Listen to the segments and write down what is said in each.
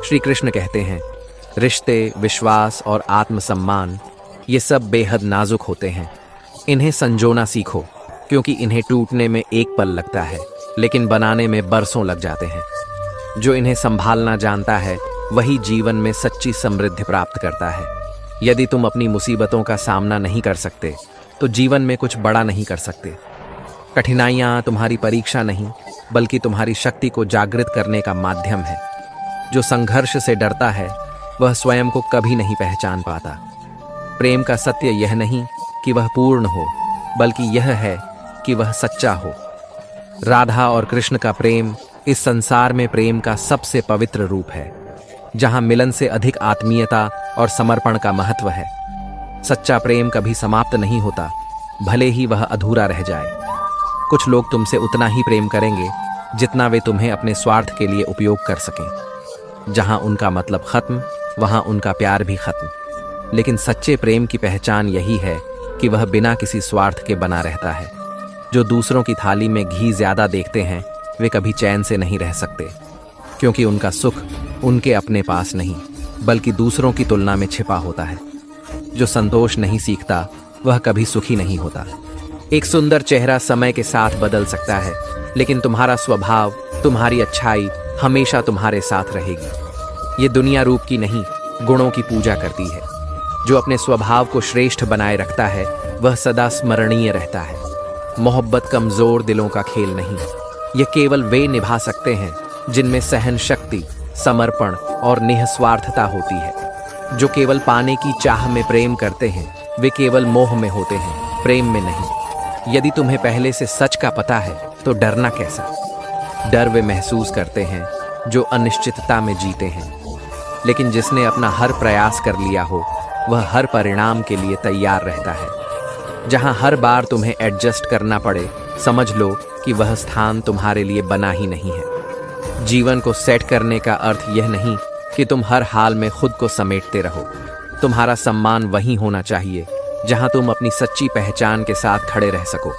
श्री कृष्ण कहते हैं, रिश्ते, विश्वास और आत्मसम्मान ये सब बेहद नाजुक होते हैं। इन्हें संजोना सीखो, क्योंकि इन्हें टूटने में एक पल लगता है, लेकिन बनाने में बरसों लग जाते हैं। जो इन्हें संभालना जानता है वही जीवन में सच्ची समृद्धि प्राप्त करता है। यदि तुम अपनी मुसीबतों का सामना नहीं कर सकते तो जीवन में कुछ बड़ा नहीं कर सकते। कठिनाइयाँ तुम्हारी परीक्षा नहीं, बल्कि तुम्हारी शक्ति को जागृत करने का माध्यम है। जो संघर्ष से डरता है वह स्वयं को कभी नहीं पहचान पाता। प्रेम का सत्य यह नहीं कि वह पूर्ण हो, बल्कि यह है कि वह सच्चा हो। राधा और कृष्ण का प्रेम इस संसार में प्रेम का सबसे पवित्र रूप है, जहां मिलन से अधिक आत्मीयता और समर्पण का महत्व है। सच्चा प्रेम कभी समाप्त नहीं होता, भले ही वह अधूरा रह जाए। कुछ लोग तुमसे उतना ही प्रेम करेंगे जितना वे तुम्हें अपने स्वार्थ के लिए उपयोग कर सकें। जहां उनका मतलब खत्म, वहां उनका प्यार भी खत्म। लेकिन सच्चे प्रेम की पहचान यही है कि वह बिना किसी स्वार्थ के बना रहता है। जो दूसरों की थाली में घी ज्यादा देखते हैं वे कभी चैन से नहीं रह सकते, क्योंकि उनका सुख उनके अपने पास नहीं, बल्कि दूसरों की तुलना में छिपा होता है। जो संतोष नहीं सीखता वह कभी सुखी नहीं होता। एक सुंदर चेहरा समय के साथ बदल सकता है, लेकिन तुम्हारा स्वभाव, तुम्हारी अच्छाई हमेशा तुम्हारे साथ रहेगी। ये दुनिया रूप की नहीं, गुणों की पूजा करती है। जो अपने स्वभाव को श्रेष्ठ बनाए रखता है वह सदा स्मरणीय रहता है। मोहब्बत कमजोर दिलों का खेल नहीं, यह केवल वे निभा सकते हैं जिनमें सहन शक्ति, समर्पण और निःस्वार्थता होती है। जो केवल पाने की चाह में प्रेम करते हैं वे केवल मोह में होते हैं, प्रेम में नहीं। यदि तुम्हें पहले से सच का पता है तो डरना कैसा? डर वे महसूस करते हैं जो अनिश्चितता में जीते हैं, लेकिन जिसने अपना हर प्रयास कर लिया हो वह हर परिणाम के लिए तैयार रहता है। जहां हर बार तुम्हें एडजस्ट करना पड़े, समझ लो कि वह स्थान तुम्हारे लिए बना ही नहीं है। जीवन को सेट करने का अर्थ यह नहीं कि तुम हर हाल में खुद को समेटते रहो। तुम्हारा सम्मान वहीं होना चाहिए जहां तुम अपनी सच्ची पहचान के साथ खड़े रह सको।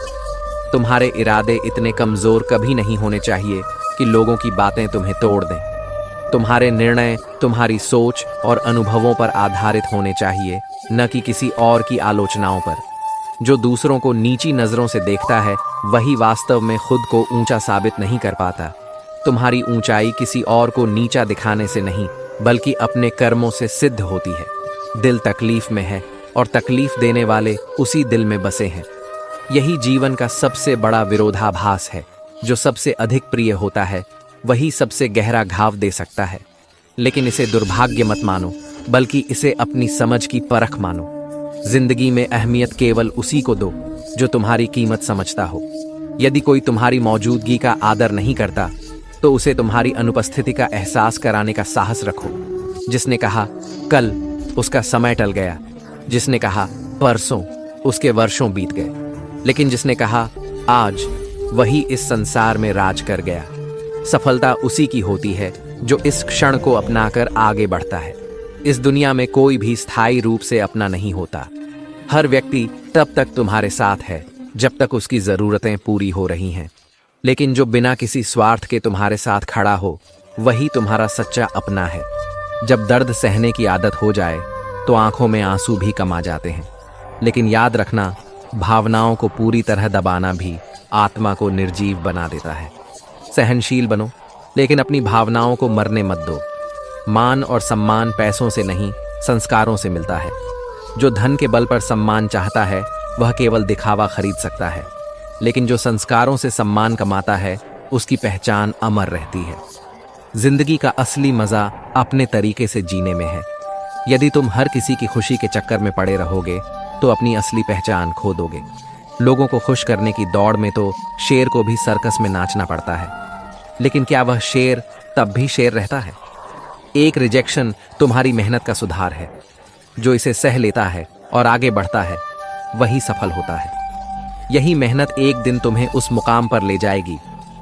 तुम्हारे इरादे इतने कमजोर कभी नहीं होने चाहिए कि लोगों की बातें तुम्हें तोड़ दें। तुम्हारे निर्णय तुम्हारी सोच और अनुभवों पर आधारित होने चाहिए, न कि किसी और की आलोचनाओं पर। जो दूसरों को नीची नजरों से देखता है वही वास्तव में खुद को ऊंचा साबित नहीं कर पाता। तुम्हारी ऊंचाई किसी और को नीचा दिखाने से नहीं, बल्कि अपने कर्मों से सिद्ध होती है। दिल तकलीफ में है और तकलीफ देने वाले उसी दिल में बसे हैं। यही जीवन का सबसे बड़ा विरोधाभास है। जो सबसे अधिक प्रिय होता है वही सबसे गहरा घाव दे सकता है। लेकिन इसे दुर्भाग्य मत मानो, बल्कि इसे अपनी समझ की परख मानो। जिंदगी में अहमियत केवल उसी को दो जो तुम्हारी कीमत समझता हो। यदि कोई तुम्हारी मौजूदगी का आदर नहीं करता तो उसे तुम्हारी अनुपस्थिति का एहसास कराने का साहस रखो। जिसने कहा कल, उसका समय टल गया। जिसने कहा परसों, उसके वर्षों बीत गए। लेकिन जिसने कहा आज, वही इस संसार में राज कर गया। सफलता उसी की होती है जो इस क्षण को अपनाकर आगे बढ़ता है। इस दुनिया में कोई भी स्थायी रूप से अपना नहीं होता। हर व्यक्ति तब तक तुम्हारे साथ है जब तक उसकी जरूरतें पूरी हो रही हैं। लेकिन जो बिना किसी स्वार्थ के तुम्हारे साथ खड़ा हो वही तुम्हारा सच्चा अपना है। जब दर्द सहने की आदत हो जाए तो आंखों में आंसू भी कम आ जाते हैं। लेकिन याद रखना, भावनाओं को पूरी तरह दबाना भी आत्मा को निर्जीव बना देता है। सहनशील बनो, लेकिन अपनी भावनाओं को मरने मत दो। मान और सम्मान पैसों से नहीं, संस्कारों से मिलता है। जो धन के बल पर सम्मान चाहता है वह केवल दिखावा खरीद सकता है, लेकिन जो संस्कारों से सम्मान कमाता है उसकी पहचान अमर रहती है। जिंदगी का असली मजा अपने तरीके से जीने में है। यदि तुम हर किसी की खुशी के चक्कर में पड़े रहोगे तो अपनी असली पहचान खो दोगे। लोगों को खुश करने की दौड़ में तो शेर को भी सर्कस में नाचना पड़ता है, लेकिन क्या वह शेर तब भी शेर रहता है? एक रिजेक्शन तुम्हारी मेहनत का सुधार है। जो इसे सह लेता है और आगे बढ़ता है वही सफल होता है। यही मेहनत एक दिन तुम्हें उस मुकाम पर ले जाएगी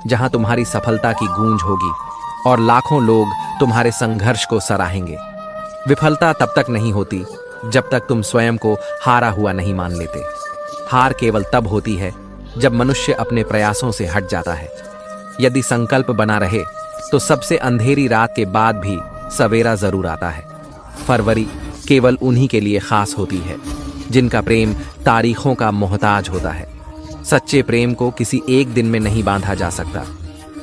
जहां तुम्हारी सफलता की गूंज होगी और लाखों लोग तुम्हारे संघर्ष को सराहेंगे। विफलता तब तक नहीं होती जब तक तुम स्वयं को हारा हुआ नहीं मान लेते। हार केवल तब होती है जब मनुष्य अपने प्रयासों से हट जाता है। यदि संकल्प बना रहे तो सबसे अंधेरी रात के बाद भी सवेरा जरूर आता है। फरवरी केवल उन्हीं के लिए खास होती है जिनका प्रेम तारीखों का मोहताज होता है। सच्चे प्रेम को किसी एक दिन में नहीं बांधा जा सकता,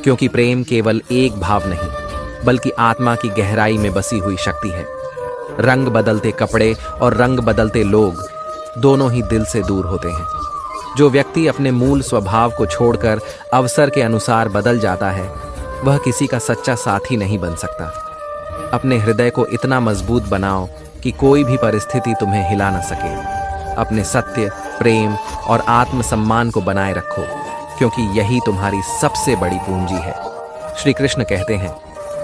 क्योंकि प्रेम केवल एक भाव नहीं बल्कि आत्मा की गहराई में बसी हुई शक्ति है। रंग बदलते कपड़े और रंग बदलते लोग दोनों ही दिल से दूर होते हैं। जो व्यक्ति अपने मूल स्वभाव को छोड़कर अवसर के अनुसार बदल जाता है, वह किसी का सच्चा साथी नहीं बन सकता। अपने हृदय को इतना मजबूत बनाओ कि कोई भी परिस्थिति तुम्हें हिला न सके। अपने सत्य, प्रेम और आत्मसम्मान को बनाए रखो, क्योंकि यही तुम्हारी सबसे बड़ी पूंजी है। श्री कृष्ण कहते हैं,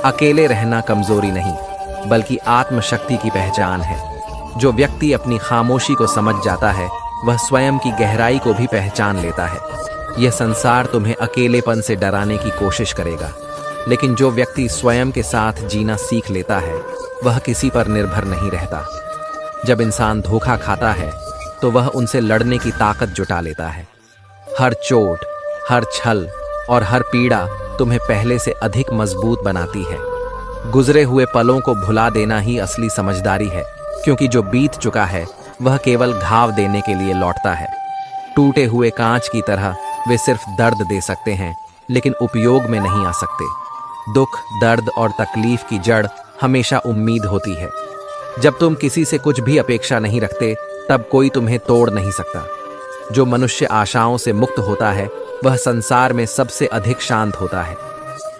अकेले रहना कमजोरी नहीं बल्कि आत्मशक्ति की पहचान है। जो व्यक्ति अपनी खामोशी को समझ जाता है, वह स्वयं की गहराई को भी पहचान लेता है। यह संसार तुम्हें अकेलेपन से डराने की कोशिश करेगा, लेकिन जो व्यक्ति स्वयं के साथ जीना सीख लेता है, वह किसी पर निर्भर नहीं रहता। जब इंसान धोखा खाता है, तो वह उनसे लड़ने की ताकत जुटा लेता है। हर चोट, हर छल और हर पीड़ा तुम्हें पहले से अधिक मजबूत बनाती है। गुजरे हुए पलों को भुला देना ही असली समझदारी है, क्योंकि जो बीत चुका है वह केवल घाव देने के लिए लौटता है। टूटे हुए कांच की तरह वे सिर्फ दर्द दे सकते हैं, लेकिन उपयोग में नहीं आ सकते। दुख, दर्द और तकलीफ की जड़ हमेशा उम्मीद होती है। जब तुम किसी से कुछ भी अपेक्षा नहीं रखते, तब कोई तुम्हें तोड़ नहीं सकता। जो मनुष्य आशाओं से मुक्त होता है, वह संसार में सबसे अधिक शांत होता है।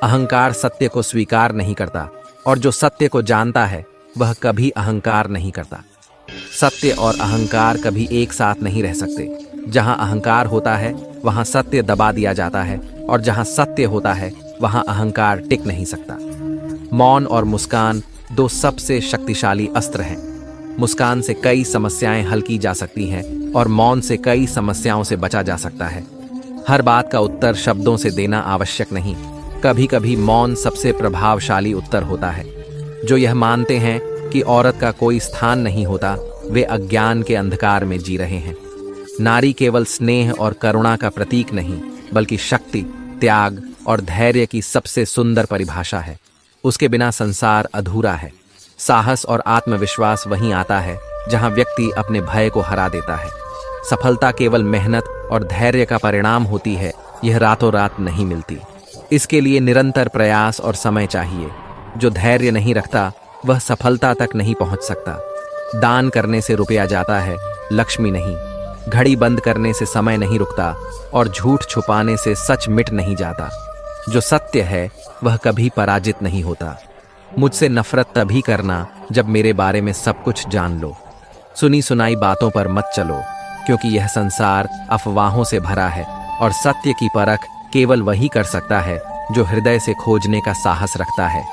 अहंकार सत्य को स्वीकार नहीं करता, और जो सत्य को जानता है वह कभी अहंकार नहीं करता। सत्य और अहंकार कभी एक साथ नहीं रह सकते। जहां अहंकार होता है वहां सत्य दबा दिया जाता है, और जहां सत्य होता है वहां अहंकार टिक नहीं सकता। मौन और मुस्कान दो सबसे शक्तिशाली अस्त्र हैं। मुस्कान से कई समस्याएं हल की जा सकती हैं, और मौन से कई समस्याओं से बचा जा सकता है। हर बात का उत्तर शब्दों से देना आवश्यक नहीं। कभी कभी मौन सबसे प्रभावशाली उत्तर होता है। जो यह मानते हैं कि औरत का कोई स्थान नहीं होता, वे अज्ञान के अंधकार में जी रहे हैं। नारी केवल स्नेह और करुणा का प्रतीक नहीं, बल्कि शक्ति, त्याग और धैर्य की सबसे सुंदर परिभाषा है। उसके बिना संसार अधूरा है। साहस और आत्मविश्वास वहीं आता है जहां व्यक्ति अपने भय को हरा देता है। सफलता केवल मेहनत और धैर्य का परिणाम होती है, यह रातों रात नहीं मिलती। इसके लिए निरंतर प्रयास और समय चाहिए। जो धैर्य नहीं रखता, वह सफलता तक नहीं पहुंच सकता। दान करने से रुपया जाता है, लक्ष्मी नहीं। घड़ी बंद करने से समय नहीं रुकता, और झूठ छुपाने से सच मिट नहीं जाता। जो सत्य है वह कभी पराजित नहीं होता। मुझसे नफरत तभी करना जब मेरे बारे में सब कुछ जान लो। सुनी सुनाई बातों पर मत चलो, क्योंकि यह संसार अफवाहों से भरा है, और सत्य की परख केवल वही कर सकता है जो हृदय से खोजने का साहस रखता है।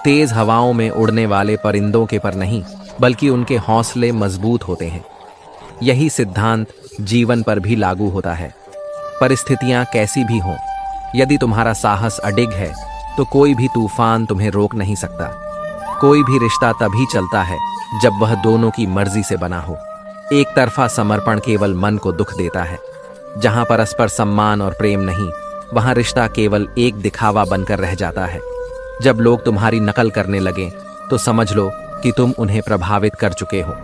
तेज हवाओं में उड़ने वाले परिंदों के पर नहीं, बल्कि उनके हौसले मजबूत होते हैं। यही सिद्धांत जीवन पर भी लागू होता है। परिस्थितियां कैसी भी हों, यदि तुम्हारा साहस अडिग है तो कोई भी तूफान तुम्हें रोक नहीं सकता। कोई भी रिश्ता तभी चलता है जब वह दोनों की मर्जी से बना हो। एक तरफा समर्पण केवल मन को दुख देता है। जहां परस्पर सम्मान और प्रेम नहीं, वहां रिश्ता केवल एक दिखावा बनकर रह जाता है। जब लोग तुम्हारी नकल करने लगे, तो समझ लो कि तुम उन्हें प्रभावित कर चुके हो।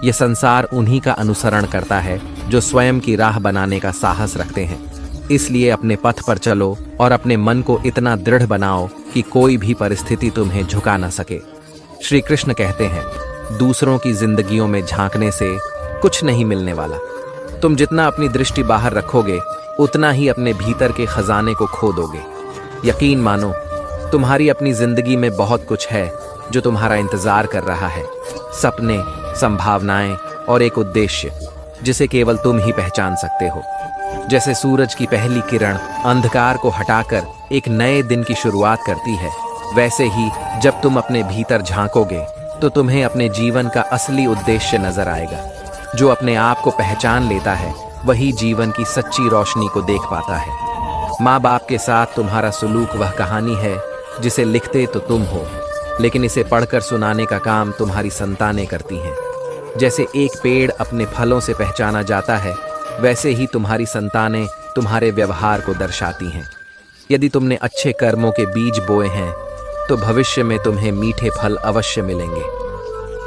यह संसार उन्हीं का अनुसरण करता है जो स्वयं की राह बनाने का साहस रखते हैं। इसलिए अपने पथ पर चलो और अपने मन को इतना दृढ़ बनाओ कि कोई भी परिस्थिति तुम्हें झुका न सके। श्री कृष्ण कहते हैं, दूसरों की जिंदगियों में झांकने से कुछ नहीं मिलने वाला। तुम जितना अपनी दृष्टि बाहर रखोगे, उतना ही अपने भीतर के खजाने को खो दोगे। यकीन मानो, तुम्हारी अपनी जिंदगी में बहुत कुछ है जो तुम्हारा इंतजार कर रहा है। सपने, संभावनाएं और एक उद्देश्य जिसे केवल तुम ही पहचान सकते हो। जैसे सूरज की पहली किरण अंधकार को हटाकर एक नए दिन की शुरुआत करती है, वैसे ही जब तुम अपने भीतर झांकोगे तो तुम्हें अपने जीवन का असली उद्देश्य नजर आएगा। जो अपने आप को पहचान लेता है, वही जीवन की सच्ची रोशनी को देख पाता है। माँ बाप के साथ तुम्हारा सुलूक वह कहानी है जिसे लिखते तो तुम हो, लेकिन इसे पढ़कर सुनाने का काम तुम्हारी संतानें करती हैं। जैसे एक पेड़ अपने फलों से पहचाना जाता है, वैसे ही तुम्हारी संतानें तुम्हारे व्यवहार को दर्शाती हैं। यदि तुमने अच्छे कर्मों के बीज बोए हैं, तो भविष्य में तुम्हें मीठे फल अवश्य मिलेंगे।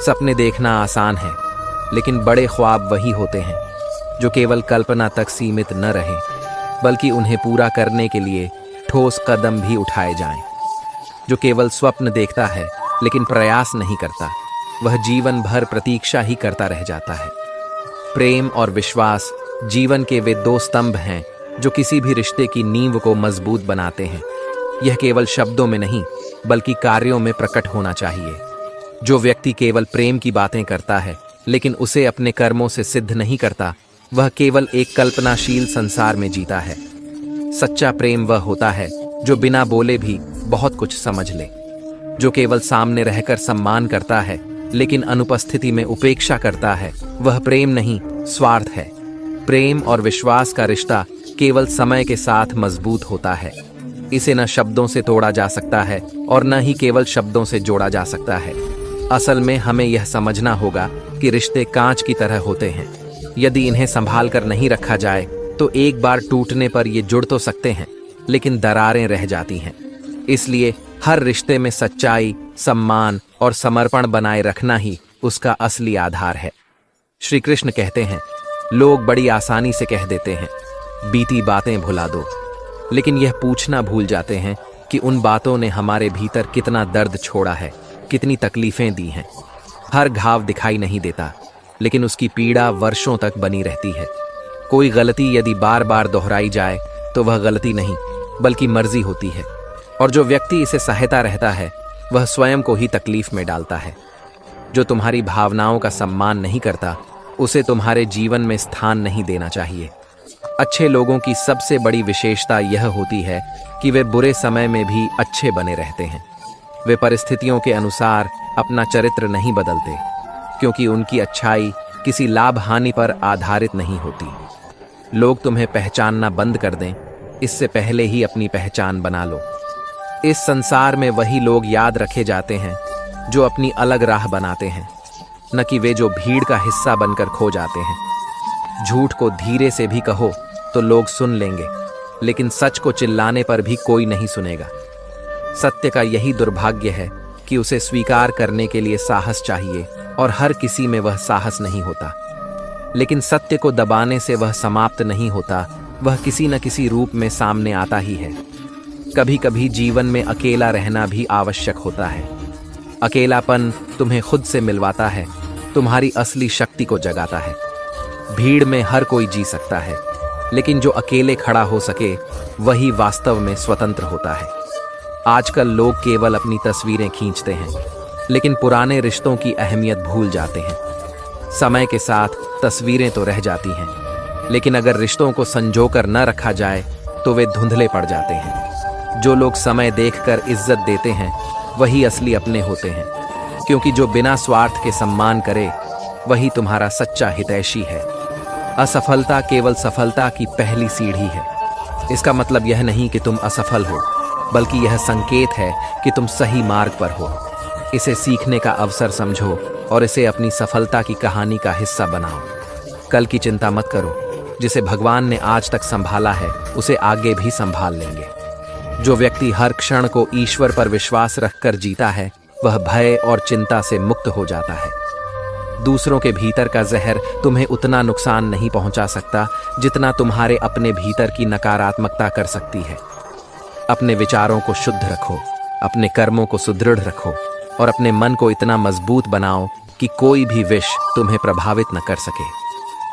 सपने देखना आसान है, लेकिन बड़े ख्वाब वही होते हैं जो केवल कल्पना तक सीमित न रहें, बल्कि उन्हें पूरा करने के लिए ठोस कदम भी उठाए जाएं। जो केवल स्वप्न देखता है लेकिन प्रयास नहीं करता, वह जीवन भर प्रतीक्षा ही करता रह जाता है। प्रेम और विश्वास जीवन के वे दो स्तंभ हैं जो किसी भी रिश्ते की नींव को मजबूत बनाते हैं। यह केवल शब्दों में नहीं, बल्कि कार्यों में प्रकट होना चाहिए। जो व्यक्ति केवल प्रेम की बातें करता है लेकिन उसे अपने कर्मों से सिद्ध नहीं करता, वह केवल एक कल्पनाशील संसार में जीता है। सच्चा प्रेम वह होता है जो बिना बोले भी बहुत कुछ समझ ले, जो केवल सामने रहकर सम्मान करता है लेकिन अनुपस्थिति में उपेक्षा करता है। वह प्रेम नहीं, स्वार्थ है। प्रेम और विश्वास का रिश्ता केवल समय के साथ मजबूत होता है। इसे न शब्दों से तोड़ा जा सकता है और न ही केवल शब्दों से जोड़ा जा सकता है। असल में हमें यह समझना होगा कि रिश्ते कांच की तरह होते हैं। यदि इन्हें संभाल कर नहीं रखा जाए तो एक बार टूटने पर ये जुड़ तो सकते हैं, लेकिन दरारें रह जाती हैं। इसलिए हर रिश्ते में सच्चाई, सम्मान और समर्पण बनाए रखना ही उसका असली आधार है। श्री कृष्ण कहते हैं, लोग बड़ी आसानी से कह देते हैं, बीती बातें भुला दो, लेकिन यह पूछना भूल जाते हैं कि उन बातों ने हमारे भीतर कितना दर्द छोड़ा है, कितनी तकलीफें दी हैं। हर घाव दिखाई नहीं देता, लेकिन उसकी पीड़ा वर्षों तक बनी रहती है। कोई गलती यदि बार बार दोहराई जाए तो वह गलती नहीं, बल्कि मर्जी होती है, और जो व्यक्ति इसे सहता रहता है वह स्वयं को ही तकलीफ में डालता है। जो तुम्हारी भावनाओं का सम्मान नहीं करता, उसे तुम्हारे जीवन में स्थान नहीं देना चाहिए। अच्छे लोगों की सबसे बड़ी विशेषता यह होती है कि वे बुरे समय में भी अच्छे बने रहते हैं। वे परिस्थितियों के अनुसार अपना चरित्र नहीं बदलते, क्योंकि उनकी अच्छाई किसी लाभ हानि पर आधारित नहीं होती। लोग तुम्हें पहचानना बंद कर दें, इससे पहले ही अपनी पहचान बना लो। इस संसार में वही लोग याद रखे जाते हैं जो अपनी अलग राह बनाते हैं, न कि वे जो भीड़ का हिस्सा बनकर खो जाते हैं। झूठ को धीरे से भी कहो तो लोग सुन लेंगे, लेकिन सच को चिल्लाने पर भी कोई नहीं सुनेगा। सत्य का यही दुर्भाग्य है कि उसे स्वीकार करने के लिए साहस चाहिए, और हर किसी में वह साहस नहीं होता। लेकिन सत्य को दबाने से वह समाप्त नहीं होता, वह किसी न किसी रूप में सामने आता ही है। कभी कभी जीवन में अकेला रहना भी आवश्यक होता है। अकेलापन तुम्हें खुद से मिलवाता है, तुम्हारी असली शक्ति को जगाता है। भीड़ में हर कोई जी सकता है, लेकिन जो अकेले खड़ा हो सके वही वास्तव में स्वतंत्र होता है। आजकल लोग केवल अपनी तस्वीरें खींचते हैं, लेकिन पुराने रिश्तों की अहमियत भूल जाते हैं। समय के साथ तस्वीरें तो रह जाती हैं, लेकिन अगर रिश्तों को संजोकर न रखा जाए तो वे धुंधले पड़ जाते हैं। जो लोग समय देखकर इज्जत देते हैं वही असली अपने होते हैं, क्योंकि जो बिना स्वार्थ के सम्मान करे वही तुम्हारा सच्चा हितैषी है। असफलता केवल सफलता की पहली सीढ़ी है। इसका मतलब यह नहीं कि तुम असफल हो, बल्कि यह संकेत है कि तुम सही मार्ग पर हो। इसे सीखने का अवसर समझो और इसे अपनी सफलता की कहानी का हिस्सा बनाओ। कल की चिंता मत करो, जिसे भगवान ने आज तक संभाला है उसे आगे भी संभाल लेंगे। जो व्यक्ति हर क्षण को ईश्वर पर विश्वास रखकर जीता है, वह भय और चिंता से मुक्त हो जाता है। दूसरों के भीतर का जहर तुम्हें उतना नुकसान नहीं पहुंचा सकता जितना तुम्हारे अपने भीतर की नकारात्मकता कर सकती है। अपने विचारों को शुद्ध रखो, अपने कर्मों को सुदृढ़ रखो, और अपने मन को इतना मजबूत बनाओ कि कोई भी विष तुम्हें प्रभावित न कर सके।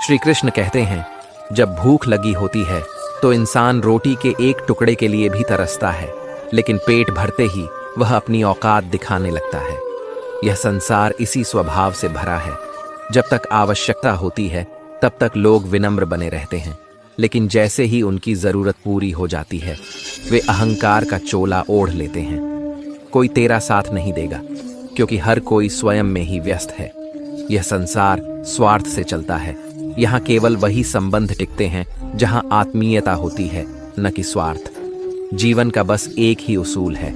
श्री कृष्ण कहते हैं, जब भूख लगी होती है तो इंसान रोटी के एक टुकड़े के लिए भी तरसता है, लेकिन पेट भरते ही वह अपनी औकात दिखाने लगता है। यह संसार इसी स्वभाव से भरा है। जब तक आवश्यकता होती है तब तक लोग विनम्र बने रहते हैं, लेकिन जैसे ही उनकी जरूरत पूरी हो जाती है वे अहंकार का चोला ओढ़ लेते हैं। कोई तेरा साथ नहीं देगा, क्योंकि हर कोई स्वयं में ही व्यस्त है। यह संसार स्वार्थ से चलता है। यहाँ केवल वही संबंध टिकते हैं जहाँ आत्मीयता होती है, न कि स्वार्थ। जीवन का बस एक ही उसूल है,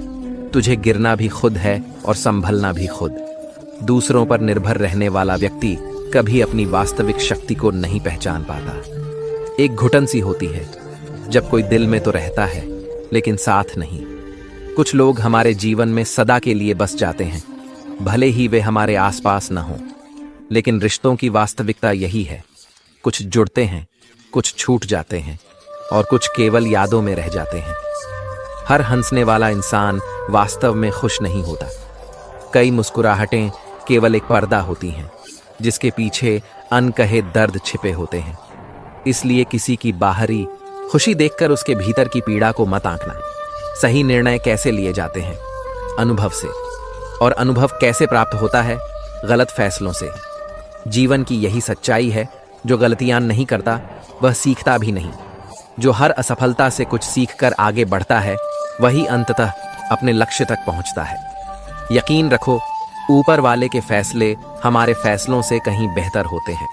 तुझे गिरना भी खुद है और संभलना भी खुद। दूसरों पर निर्भर रहने वाला व्यक्ति कभी अपनी वास्तविक शक्ति को नहीं पहचान पाता। एक घुटन सी होती है जब कोई दिल में तो रहता है लेकिन साथ नहीं। कुछ लोग हमारे जीवन में सदा के लिए बस जाते हैं, भले ही वे हमारे आसपास न हों। लेकिन रिश्तों की वास्तविकता यही है, कुछ जुड़ते हैं, कुछ छूट जाते हैं और कुछ केवल यादों में रह जाते हैं। हर हंसने वाला इंसान वास्तव में खुश नहीं होता। कई मुस्कुराहटें केवल एक पर्दा होती हैं, जिसके पीछे अनकहे दर्द छिपे होते हैं। इसलिए किसी की बाहरी खुशी देखकर उसके भीतर की पीड़ा को मत आंकना। सही निर्णय कैसे लिए जाते हैं? अनुभव से। और अनुभव कैसे प्राप्त होता है? गलत फैसलों से। जीवन की यही सच्चाई है, जो गलतियां नहीं करता वह सीखता भी नहीं। जो हर असफलता से कुछ सीखकर आगे बढ़ता है, वही अंततः अपने लक्ष्य तक पहुंचता है। यकीन रखो, ऊपर वाले के फैसले हमारे फैसलों से कहीं बेहतर होते हैं।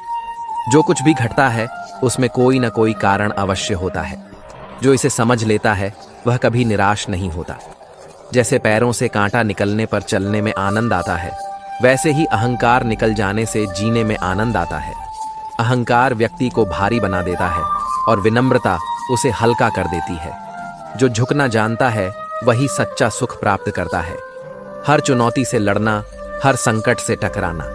जो कुछ भी घटता है उसमें कोई ना कोई कारण अवश्य होता है। जो इसे समझ लेता है वह कभी निराश नहीं होता। जैसे पैरों से कांटा निकलने पर चलने में आनंद आता है, वैसे ही अहंकार निकल जाने से जीने में आनंद आता है। अहंकार व्यक्ति को भारी बना देता है और विनम्रता उसे हल्का कर देती है। जो झुकना जानता है वही सच्चा सुख प्राप्त करता है। हर चुनौती से लड़ना, हर संकट से टकराना।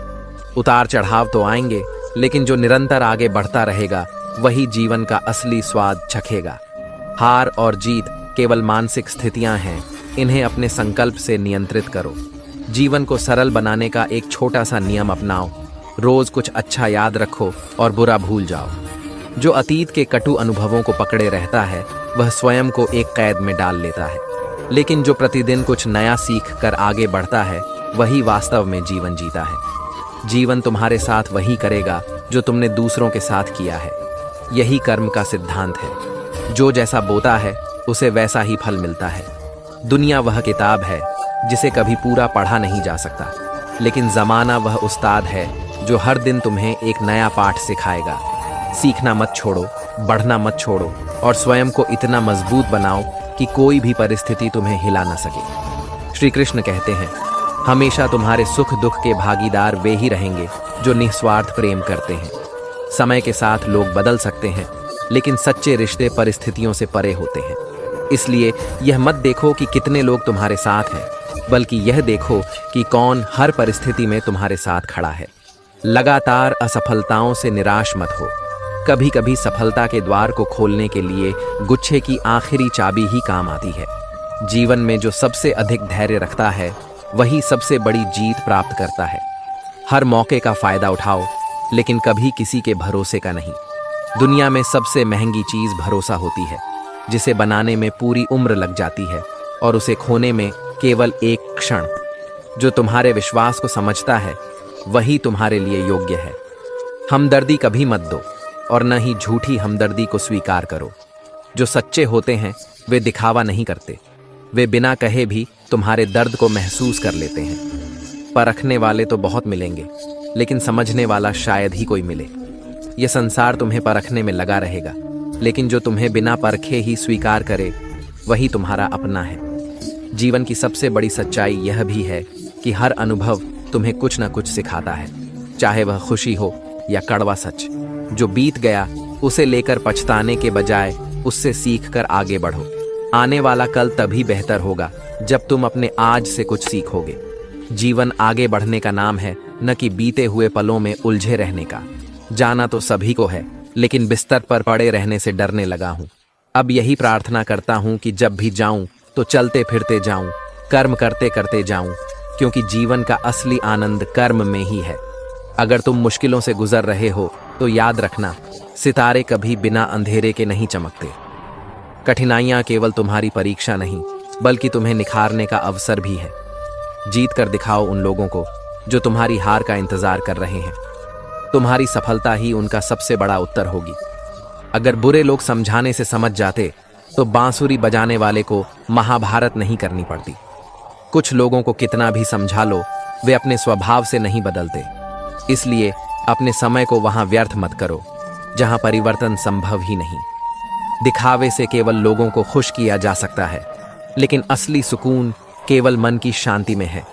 उतार चढ़ाव तो आएंगे, लेकिन जो निरंतर आगे बढ़ता रहेगा वही जीवन का असली स्वाद चखेगा। हार और जीत केवल मानसिक स्थितियां हैं, इन्हें अपने संकल्प से नियंत्रित करो। जीवन को सरल बनाने का एक छोटा सा नियम अपनाओ। रोज कुछ अच्छा याद रखो और बुरा भूल जाओ। जो अतीत के कटु अनुभवों को पकड़े रहता है वह स्वयं को एक कैद में डाल लेता है। लेकिन जो प्रतिदिन कुछ नया सीख कर आगे बढ़ता है वही वास्तव में जीवन जीता है। जीवन तुम्हारे साथ वही करेगा जो तुमने दूसरों के साथ किया है। यही कर्म का सिद्धांत है। जो जैसा बोता है उसे वैसा ही फल मिलता है। दुनिया वह किताब है जिसे कभी पूरा पढ़ा नहीं जा सकता, लेकिन जमाना वह उस्ताद है जो हर दिन तुम्हें एक नया पाठ सिखाएगा। सीखना मत छोड़ो, बढ़ना मत छोड़ो और स्वयं को इतना मजबूत बनाओ कि कोई भी परिस्थिति तुम्हें हिला न सके। श्री कृष्ण कहते हैं, हमेशा तुम्हारे सुख दुख के भागीदार वे ही रहेंगे जो निस्वार्थ प्रेम करते हैं। समय के साथ लोग बदल सकते हैं, लेकिन सच्चे रिश्ते परिस्थितियों से परे होते हैं। इसलिए यह मत देखो कि कितने लोग तुम्हारे साथ हैं, बल्कि यह देखो कि कौन हर परिस्थिति में तुम्हारे साथ खड़ा है। लगातार असफलताओं से निराश मत हो। कभी कभी सफलता के द्वार को खोलने के लिए गुच्छे की आखिरी चाबी ही काम आती है। जीवन में जो सबसे अधिक धैर्य रखता है वही सबसे बड़ी जीत प्राप्त करता है। हर मौके का फायदा उठाओ, लेकिन कभी किसी के भरोसे का नहीं। दुनिया में सबसे महंगी चीज भरोसा होती है, जिसे बनाने में पूरी उम्र लग जाती है और उसे खोने में केवल एक क्षण। जो तुम्हारे विश्वास को समझता है वही तुम्हारे लिए योग्य है। हमदर्दी कभी मत दो और न ही झूठी हमदर्दी को स्वीकार करो। जो सच्चे होते हैं वे दिखावा नहीं करते। वे बिना कहे भी तुम्हारे दर्द को महसूस कर लेते हैं। परखने वाले तो बहुत मिलेंगे, लेकिन समझने वाला शायद ही कोई मिले। यह संसार तुम्हें परखने में लगा रहेगा, लेकिन जो तुम्हें बिना परखे ही स्वीकार करे वही तुम्हारा अपना है। जीवन की सबसे बड़ी सच्चाई यह भी है कि हर अनुभव तुम्हें कुछ न कुछ सिखाता है, चाहे वह खुशी हो या कड़वा सच। जो बीत गया उसे लेकर पछताने के बजाय उससे सीख कर आगे बढ़ो। आने वाला कल तभी बेहतर होगा जब तुम अपने आज से कुछ सीखोगे। जीवन आगे बढ़ने का नाम है, न कि बीते हुए पलों में उलझे रहने का। जाना तो सभी को है, लेकिन बिस्तर पर पड़े रहने से डरने लगा हूँ। अब यही प्रार्थना करता हूँ कि जब भी जाऊं तो चलते फिरते जाऊं, कर्म करते करते जाऊं, क्योंकि जीवन का असली आनंद कर्म में ही है। अगर तुम मुश्किलों से गुजर रहे हो तो याद रखना, सितारे कभी बिना अंधेरे के नहीं चमकते। कठिनाइयां केवल तुम्हारी परीक्षा नहीं, बल्कि तुम्हें निखारने का अवसर भी है। जीत कर दिखाओ उन लोगों को जो तुम्हारी हार का इंतजार कर रहे हैं। तुम्हारी सफलता ही उनका सबसे बड़ा उत्तर होगी। अगर बुरे लोग समझाने से समझ जाते तो बांसुरी बजाने वाले को महाभारत नहीं करनी पड़ती। कुछ लोगों को कितना भी समझा लो, वे अपने स्वभाव से नहीं बदलते। इसलिए अपने समय को वहां व्यर्थ मत करो जहां परिवर्तन संभव ही नहीं। दिखावे से केवल लोगों को खुश किया जा सकता है, लेकिन असली सुकून केवल मन की शांति में है।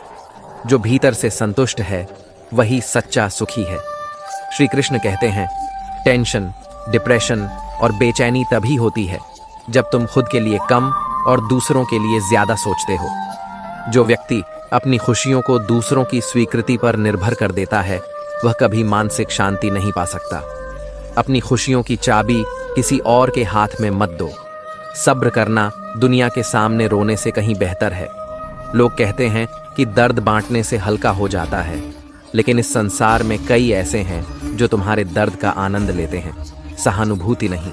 जो भीतर से संतुष्ट है वही सच्चा सुखी है। श्री कृष्ण कहते हैं, टेंशन, डिप्रेशन और बेचैनी तभी होती है जब तुम खुद के लिए कम और दूसरों के लिए ज्यादा सोचते हो। जो व्यक्ति अपनी खुशियों को दूसरों की स्वीकृति पर निर्भर कर देता है वह कभी मानसिक शांति नहीं पा सकता। अपनी खुशियों की चाबी किसी और के हाथ में मत दो। सब्र करना दुनिया के सामने रोने से कहीं बेहतर है। लोग कहते हैं कि दर्द बांटने से हल्का हो जाता है, लेकिन इस संसार में कई ऐसे हैं जो तुम्हारे दर्द का आनंद लेते हैं, सहानुभूति नहीं।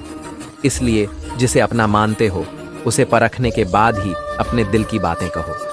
इसलिए जिसे अपना मानते हो उसे परखने के बाद ही अपने दिल की बातें कहो।